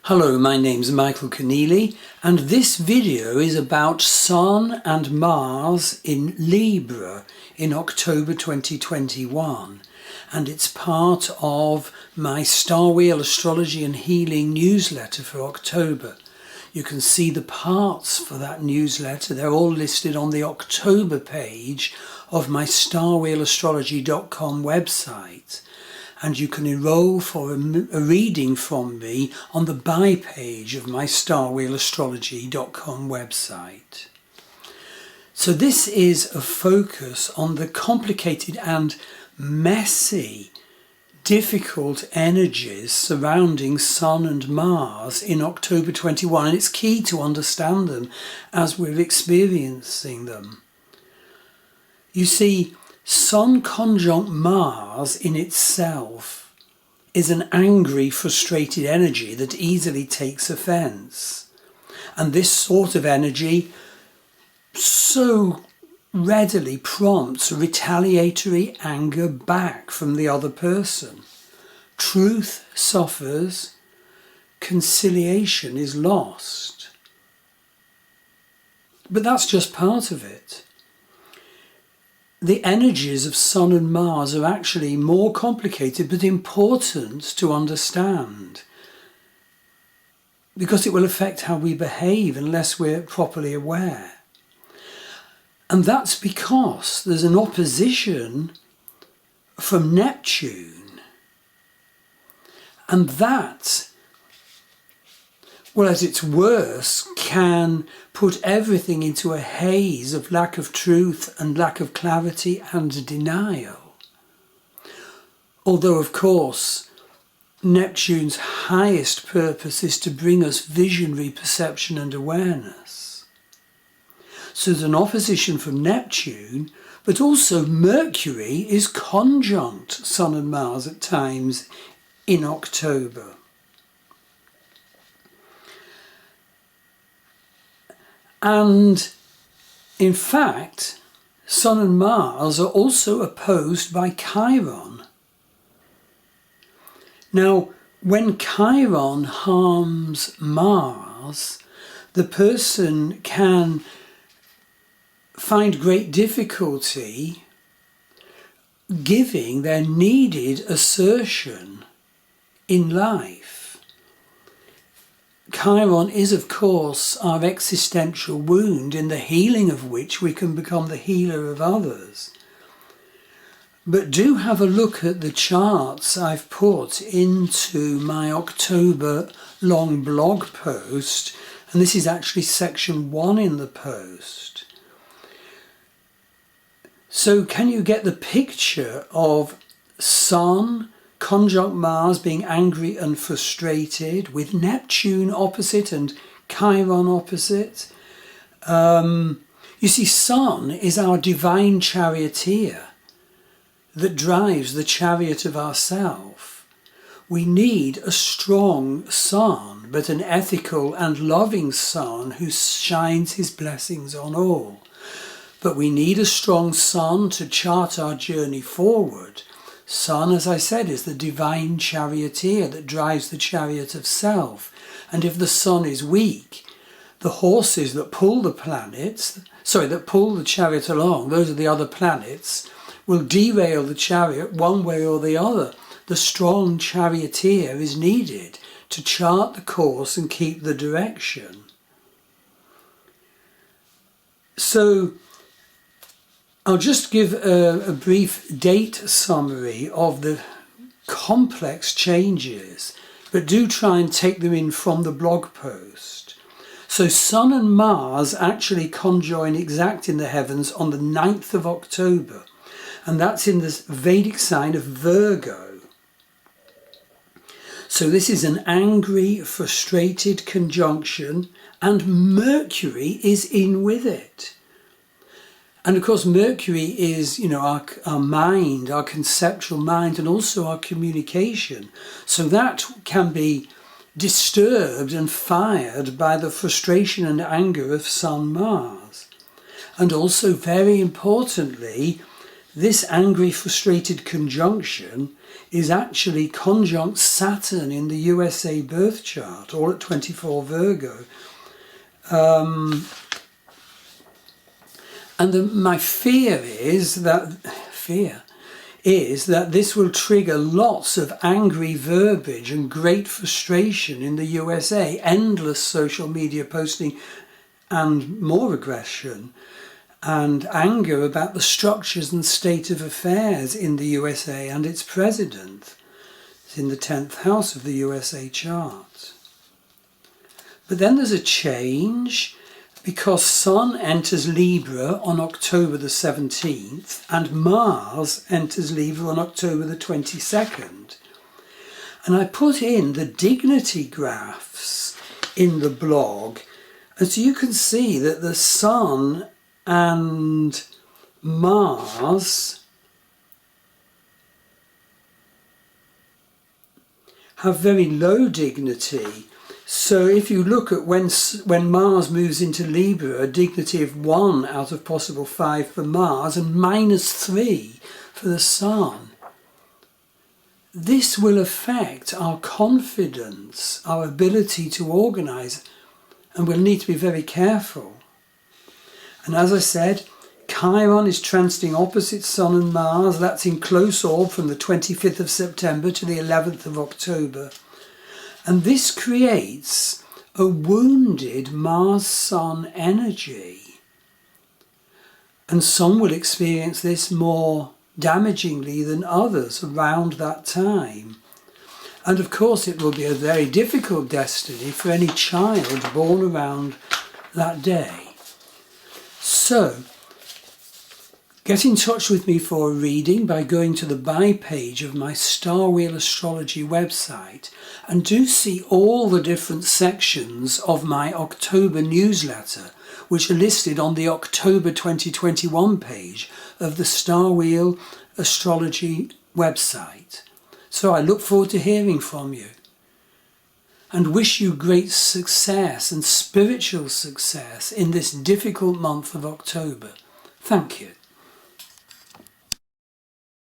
Hello, my name's Michael Keneally, and this video is about Sun and Mars in Libra in October 2021, and it's part of my Star Wheel Astrology and Healing newsletter for October. You can see the parts for that newsletter. They're all listed on the October page of my starwheelastrology.com website. And you can enroll for a reading from me on the buy page of my starwheelastrology.com website. So this is a focus on the complicated and messy, difficult energies surrounding Sun and Mars in October 21, and it's key to understand them as we're experiencing them. You see, Sun conjunct Mars in itself is an angry, frustrated energy that easily takes offence. And this sort of energy so readily prompts retaliatory anger back from the other person. Truth suffers, conciliation is lost. But that's just part of it. The energies of Sun and Mars are actually more complicated but important to understand, because it will affect how we behave unless we're properly aware. And that's because there's an opposition from Neptune, and that, well, at its worst, can put everything into a haze of lack of truth and lack of clarity and denial. Although, of course, Neptune's highest purpose is to bring us visionary perception and awareness. So there's an opposition from Neptune, but also Mercury is conjunct Sun and Mars at times in October. And in fact, Sun and Mars are also opposed by Chiron. Now, when Chiron harms Mars, the person can find great difficulty giving their needed assertion in life. Chiron is, of course, our existential wound, in the healing of which we can become the healer of others. But do have a look at the charts I've put into my October long blog post, and this is actually section 1 in the post. So can you get the picture of Sun conjunct Mars being angry and frustrated, with Neptune opposite and Chiron opposite? You see, Sun is our divine charioteer that drives the chariot of ourself. We need a strong Sun, but an ethical and loving Sun who shines his blessings on all. But we need a strong Sun to chart our journey forward. Sun, as I said, is the divine charioteer that drives the chariot of self. And if the Sun is weak, the horses that pull the chariot along, those are the other planets, will derail the chariot one way or the other. The strong charioteer is needed to chart the course and keep the direction. So I'll just give a brief date summary of the complex changes, but do try and take them in from the blog post. So Sun and Mars actually conjoin exact in the heavens on the 9th of October, and that's in the Vedic sign of Virgo. So this is an angry, frustrated conjunction, and Mercury is in with it. And of course, Mercury is, our mind, our conceptual mind, and also our communication. So that can be disturbed and fired by the frustration and anger of Sun Mars. And also, very importantly, this angry, frustrated conjunction is actually conjunct Saturn in the USA birth chart, all at 24 Virgo. My fear is that this will trigger lots of angry verbiage and great frustration in the USA, endless social media posting and more aggression and anger about the structures and state of affairs in the USA and its president. It's in the 10th house of the USA chart. But then there's a change, because Sun enters Libra on October the 17th and Mars enters Libra on October the 22nd. And I put in the dignity graphs in the blog, and so you can see that the Sun and Mars have very low dignity. So if you look at when Mars moves into Libra, a dignity of 1 out of possible 5 for Mars and -3 for the Sun. This will affect our confidence, our ability to organise, and we'll need to be very careful. And as I said, Chiron is transiting opposite Sun and Mars. That's in close orb from the 25th of September to the 11th of October. And this creates a wounded Mars-Sun energy. And some will experience this more damagingly than others around that time. And of course it will be a very difficult destiny for any child born around that day. So, get in touch with me for a reading by going to the buy page of my Star Wheel Astrology website, and do see all the different sections of my October newsletter, which are listed on the October 2021 page of the Star Wheel Astrology website. So I look forward to hearing from you, and wish you great success and spiritual success in this difficult month of October. Thank you.